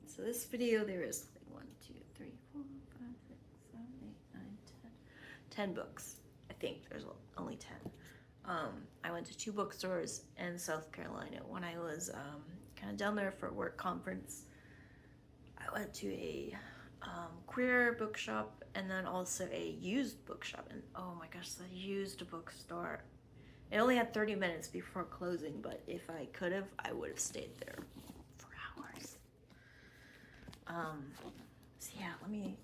So this video, there is 1, 2, 3, 4, 5, 6, 7, 8, 9, 10 books. I think there's only 10. I went to 2 bookstores in South Carolina when I was kind of down there for a work conference. I went to a queer bookshop and then also a used bookshop. And oh my gosh, the used bookstore. It only had 30 minutes before closing, but if I could have, I would have stayed there for hours. So yeah, let me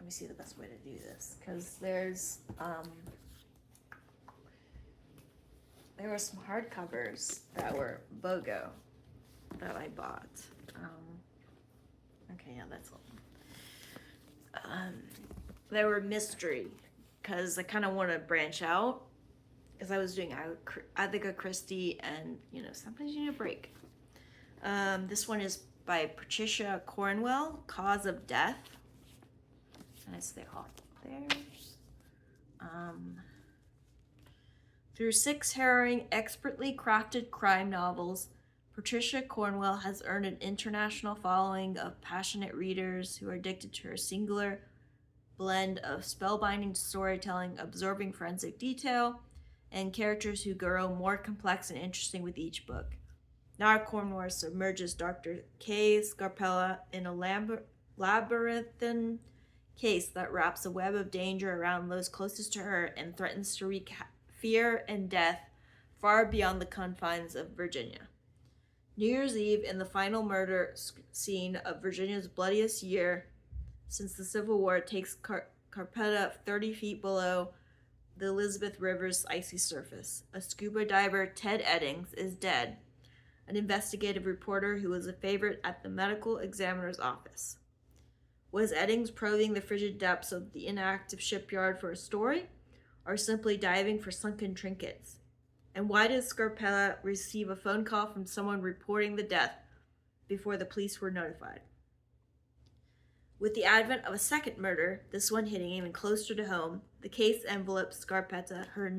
see the best way to do this, because there were some hardcovers that were BOGO that I bought. Okay, yeah, that's all. They were mystery, because I kind of want to branch out, because I was doing Agatha Christie, and sometimes you need a break. This one is by Patricia Cornwell, Cause of Death. And it's the authors. Through 6 harrowing, expertly crafted crime novels, Patricia Cornwell has earned an international following of passionate readers who are addicted to her singular blend of spellbinding storytelling, absorbing forensic detail, and characters who grow more complex and interesting with each book. Now Cornwell submerges Dr. Kay Scarpella in a labyrinthine case that wraps a web of danger around those closest to her and threatens to wreak fear and death far beyond the confines of Virginia. New Year's Eve, in the final murder scene of Virginia's bloodiest year since the Civil War, takes Scarpella 30 feet below the Elizabeth River's icy surface. A scuba diver, Ted Eddings, is dead, an investigative reporter who was a favorite at the medical examiner's office. Was Eddings probing the frigid depths of the inactive shipyard for a story, or simply diving for sunken trinkets? And why did Scarpella receive a phone call from someone reporting the death before the police were notified? With the advent of a second murder, this one hitting even closer to home, the case envelopes Scarpetta, her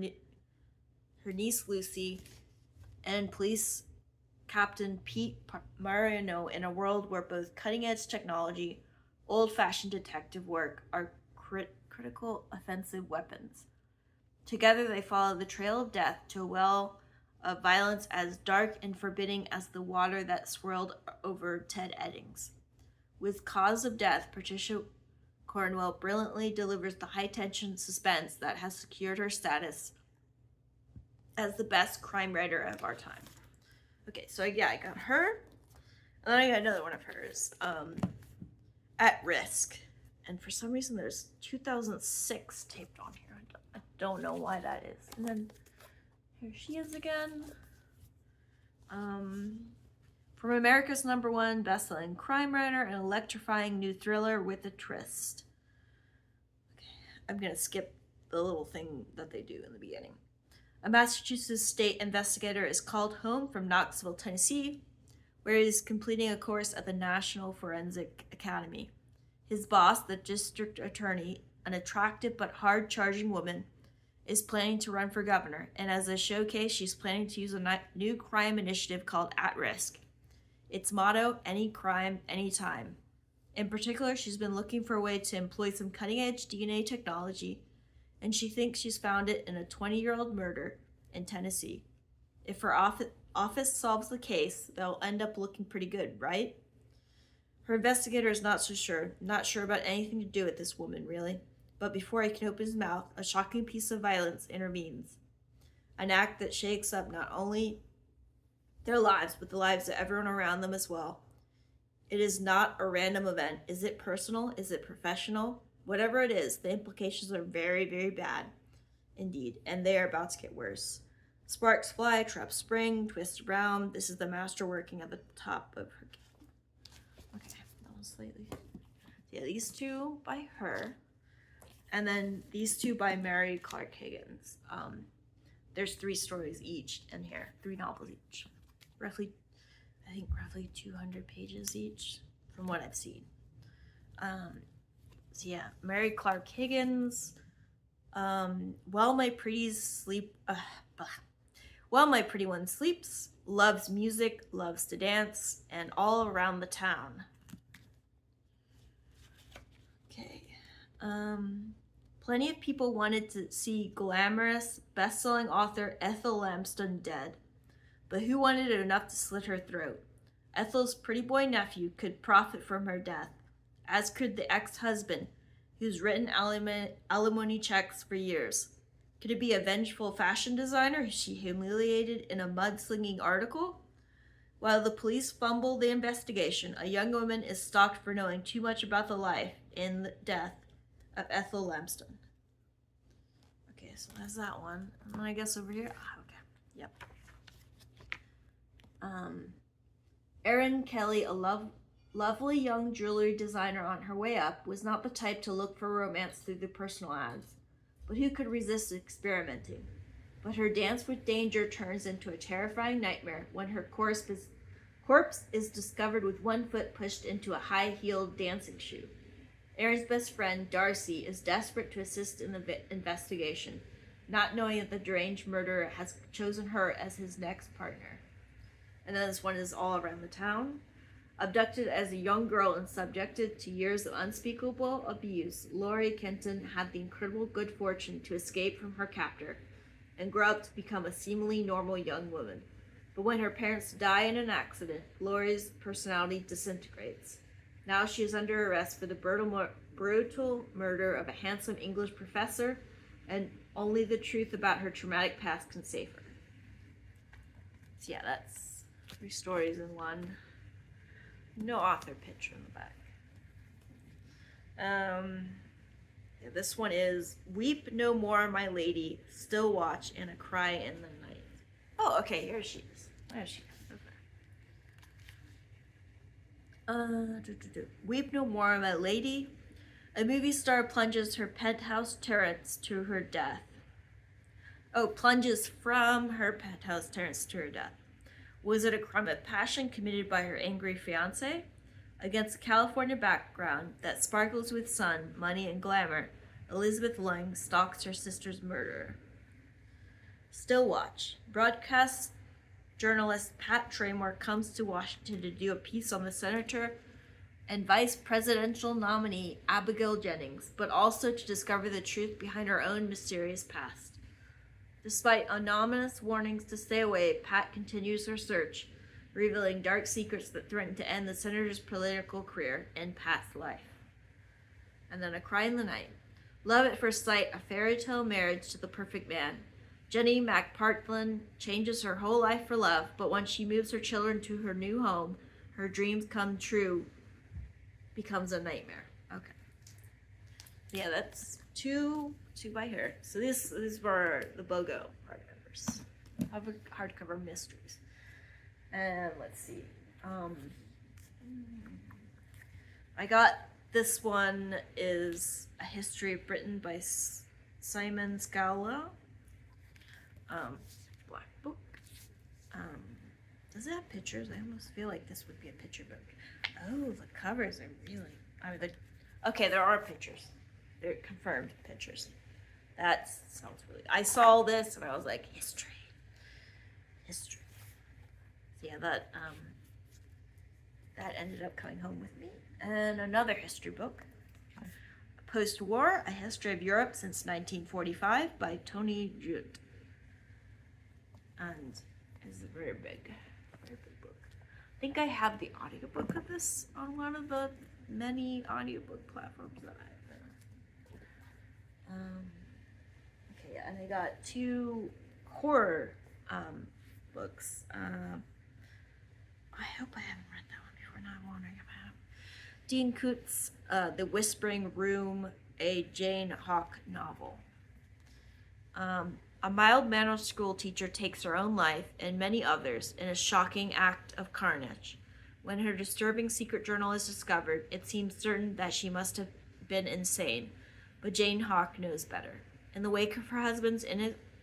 niece Lucy, and police Captain Pete Mariano in a world where both cutting-edge technology, old-fashioned detective work are critical offensive weapons. Together they follow the trail of death to a well of violence as dark and forbidding as the water that swirled over Ted Eddings. With Cause of Death, Patricia Cornwell brilliantly delivers the high-tension suspense that has secured her status as the best crime writer of our time. Okay, so yeah, I got her, and then I got another one of hers, At Risk. And for some reason, there's 2006 taped on here. I don't know why that is. And then here she is again. From America's #1 best-selling crime writer, an electrifying new thriller with a twist. Okay, I'm gonna skip the little thing that they do in the beginning. A Massachusetts state investigator is called home from Knoxville, Tennessee, where he is completing a course at the National Forensic Academy. His boss, the district attorney, an attractive but hard-charging woman, is planning to run for governor, and as a showcase, she's planning to use a new crime initiative called At Risk. Its motto, any crime, anytime. In particular, she's been looking for a way to employ some cutting-edge DNA technology, and she thinks she's found it in a 20-year-old murder in Tennessee. If her office solves the case, they'll end up looking pretty good, right? Her investigator is not so sure, not sure about anything to do with this woman, really. But before he can open his mouth, a shocking piece of violence intervenes. An act that shakes up not only their lives, but the lives of everyone around them as well. It is not a random event. Is it personal? Is it professional? Whatever it is, the implications are very, very bad indeed, and they are about to get worse. Sparks fly, traps spring, twist around. This is the master working at the top of her. Okay, that was slightly. Yeah, these 2 by her, and then these 2 by Mary Clark Higgins. There's 3 stories each in here, 3 novels each. Roughly 200 pages each, from what I've seen. So yeah, Mary Clark Higgins. While my pretties sleep While my pretty one sleeps, loves music, loves to dance, and all around the town. Okay. Plenty of people wanted to see glamorous, best-selling author Ethel Lambston dead. But who wanted it enough to slit her throat? Ethel's pretty boy nephew could profit from her death, as could the ex-husband, who's written alimony checks for years. Could it be a vengeful fashion designer who she humiliated in a mudslinging article? While the police fumble the investigation, a young woman is stalked for knowing too much about the life and the death of Ethel Lambston. Okay, so that's that one. And then I guess over here, okay, yep. Erin Kelly, a lovely young jewelry designer on her way up, was not the type to look for romance through the personal ads. But who could resist experimenting? But her dance with danger turns into a terrifying nightmare when her corpse is discovered with one foot pushed into a high-heeled dancing shoe. Erin's best friend, Darcy, is desperate to assist in the investigation, not knowing that the deranged murderer has chosen her as his next partner. And then this one is all around the town. Abducted as a young girl and subjected to years of unspeakable abuse, Laurie Kenton had the incredible good fortune to escape from her captor and grow up to become a seemingly normal young woman. But when her parents die in an accident, Laurie's personality disintegrates. Now she is under arrest for the brutal murder of a handsome English professor, and only the truth about her traumatic past can save her. So yeah, that's 3 stories in one. No author picture in the back. Yeah, this one is Weep No More, My Lady, Still Watch, and a Cry in the Night. Oh, okay, here she is. There she is. Okay. Weep No More, My Lady. A movie star plunges her penthouse terrace to her death. Oh, plunges from her penthouse terrace to her death. Was it a crime of passion committed by her angry fiancé? Against a California background that sparkles with sun, money, and glamour, Elizabeth Lang stalks her sister's murderer. Still Watch. Broadcast journalist Pat Traymore comes to Washington to do a piece on the senator and vice presidential nominee Abigail Jennings, but also to discover the truth behind her own mysterious past. Despite anonymous warnings to stay away, Pat continues her search, revealing dark secrets that threaten to end the senator's political career and Pat's life. And then A Cry in the Night. Love at first sight, a fairy tale marriage to the perfect man. Jenny McPartlin changes her whole life for love, but once she moves her children to her new home, her dreams come true becomes a nightmare. Okay. Yeah, that's two by her. So these were the BOGO hardcover mysteries. And let's see. I got this one is A History of Britain by Simon Scala. Black book. Does it have pictures? I almost feel like this would be a picture book. Oh, the covers are really. Okay, there are pictures. They're confirmed pictures. That sounds really. I saw this and I was like, history. So yeah, that ended up coming home with me. And another history book, Post-War: A History of Europe Since 1945 by Tony Judt. And it's a very big book. I think I have the audiobook of this on one of the many audiobook platforms that I've okay, and I got 2 horror books. I hope I haven't read that one before, not wondering if I have. Dean Koontz, The Whispering Room, a Jane Hawk novel. A mild-mannered school teacher takes her own life and many others in a shocking act of carnage. When her disturbing secret journal is discovered, it seems certain that she must have been insane, but Jane Hawk knows better. In the wake of her husband's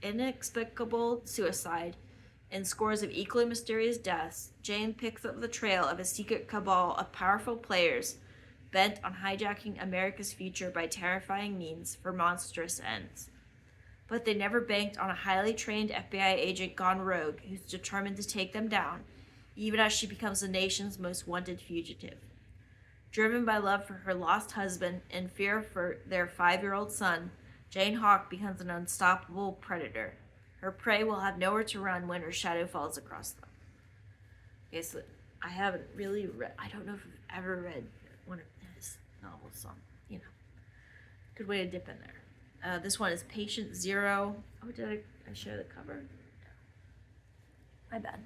inexplicable suicide and scores of equally mysterious deaths, Jane picks up the trail of a secret cabal of powerful players bent on hijacking America's future by terrifying means for monstrous ends. but they never banked on a highly trained FBI agent gone rogue who's determined to take them down, even as she becomes the nation's most wanted fugitive. Driven by love for her lost husband and fear for their 5-year-old son, Jane Hawk becomes an unstoppable predator. Her prey will have nowhere to run when her shadow falls across them. Okay, so I haven't really read, I don't know if I've ever read one of his novels, so, good way to dip in there. This one is Patient Zero. Oh, did I show the cover? No. My bad.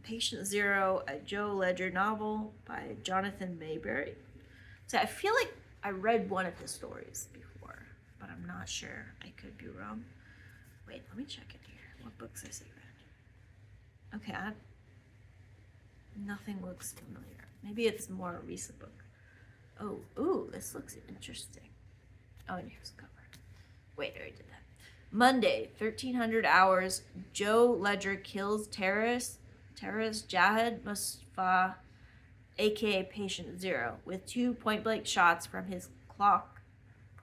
Patient Zero, a Joe Ledger novel by Jonathan Mayberry. So I feel like I read one of his stories before, but I'm not sure. I could be wrong. Wait, let me check it here. What books has he read? Okay, nothing looks familiar. Maybe it's more a recent book. Oh, ooh, this looks interesting. Oh, and here's the cover. Wait, I already did that. Monday, 1300 hours, Joe Ledger kills terrorist Jahid Mustafa, aka Patient Zero, with 2 point-blank shots from his clock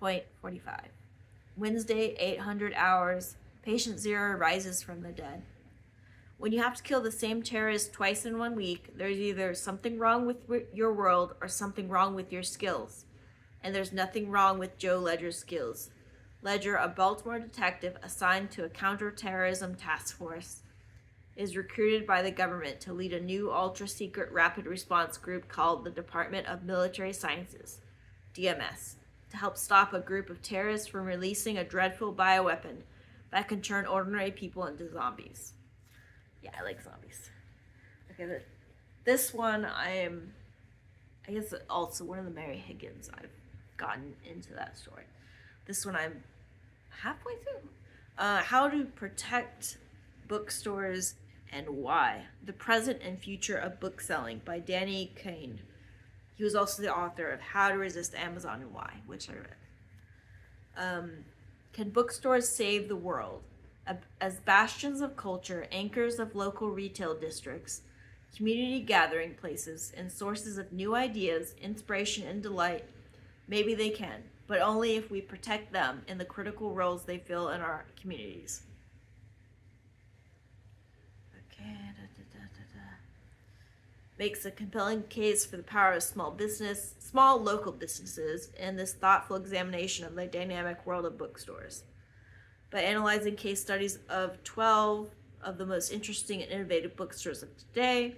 .45. Wednesday, 800 hours, Patient Zero rises from the dead. When you have to kill the same terrorist twice in 1 week, there's either something wrong with your world or something wrong with your skills. And there's nothing wrong with Joe Ledger's skills. Ledger, a Baltimore detective assigned to a counterterrorism task force, is recruited by the government to lead a new ultra-secret rapid response group called the Department of Military Sciences, DMS, to help stop a group of terrorists from releasing a dreadful bioweapon that can turn ordinary people into zombies. Yeah, I like zombies. Okay, this one I guess also one of the Mary Higgins. I've gotten into that story. This one I'm halfway through. How to Protect Bookstores and Why. The Present and Future of Book Selling by Danny Kane. He was also the author of How to Resist Amazon and Why, which I read. Can bookstores save the world? As bastions of culture, anchors of local retail districts, community gathering places, and sources of new ideas, inspiration, and delight, maybe they can, but only if we protect them in the critical roles they fill in our communities. Okay, Makes a compelling case for the power of small local businesses in this thoughtful examination of the dynamic world of bookstores. By analyzing case studies of 12 of the most interesting and innovative bookstores of today,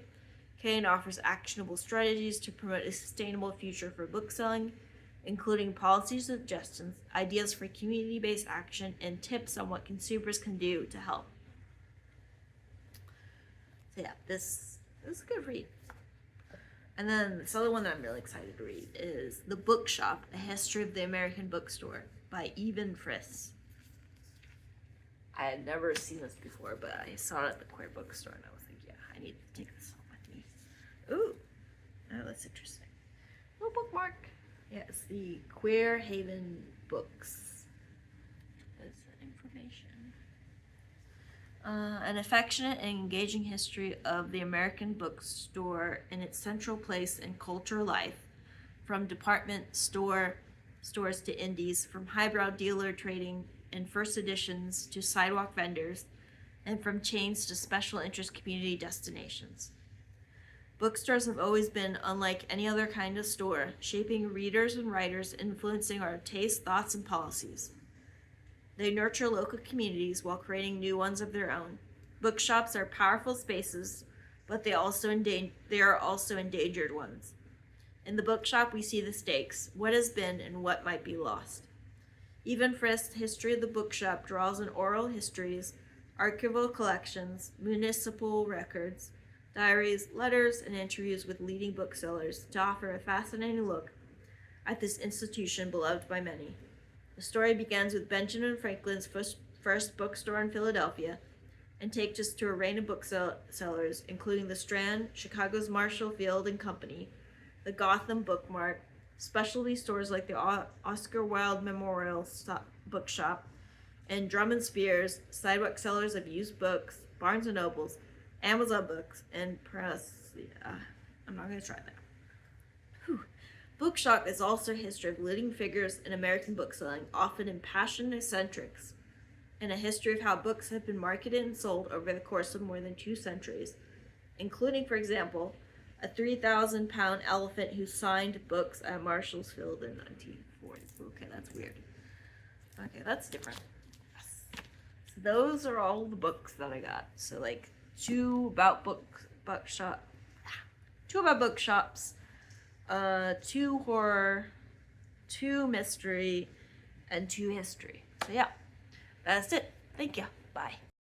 Kane offers actionable strategies to promote a sustainable future for bookselling, including policy suggestions, ideas for community-based action, and tips on what consumers can do to help. So yeah, this is a good read. And then this other one that I'm really excited to read is The Bookshop, A History of the American Bookstore by Even Friss. I had never seen this before, but I saw it at the Queer Bookstore, and I was like, yeah, I need to take this home with me. Ooh, oh, that's interesting. Little bookmark. Yeah, it's the Queer Haven Books. That's the information. An affectionate and engaging history of the American bookstore and its central place in cultural life, from department stores to indies, from highbrow dealer trading and first editions to sidewalk vendors, and from chains to special interest community destinations. Bookstores have always been unlike any other kind of store, shaping readers and writers, influencing our tastes, thoughts, and policies. They nurture local communities while creating new ones of their own. Bookshops are powerful spaces, but they are also endangered ones. In the bookshop, we see the stakes, what has been and what might be lost. Even Frist's History of the Bookshop draws on oral histories, archival collections, municipal records, diaries, letters, and interviews with leading booksellers to offer a fascinating look at this institution beloved by many. The story begins with Benjamin Franklin's first bookstore in Philadelphia and takes us to a reign of booksellers, including the Strand, Chicago's Marshall Field and Company, the Gotham Bookmart, specialty stores like the Oscar Wilde Memorial Bookshop, and Drum & Spears, sidewalk sellers of used books, Barnes & Nobles, Amazon Books, and Press. I'm not going to try that. Whew. Bookshop is also a history of leading figures in American bookselling, often impassioned eccentrics, and a history of how books have been marketed and sold over the course of more than 2 centuries, including, for example, a 3,000-pound elephant who signed books at Marshalsfield in 1940. Okay, that's weird. Okay, that's different. Yes. So those are all the books that I got. So like two about bookshops, 2 horror, 2 mystery, and 2 history. So yeah, that's it. Thank you. Bye.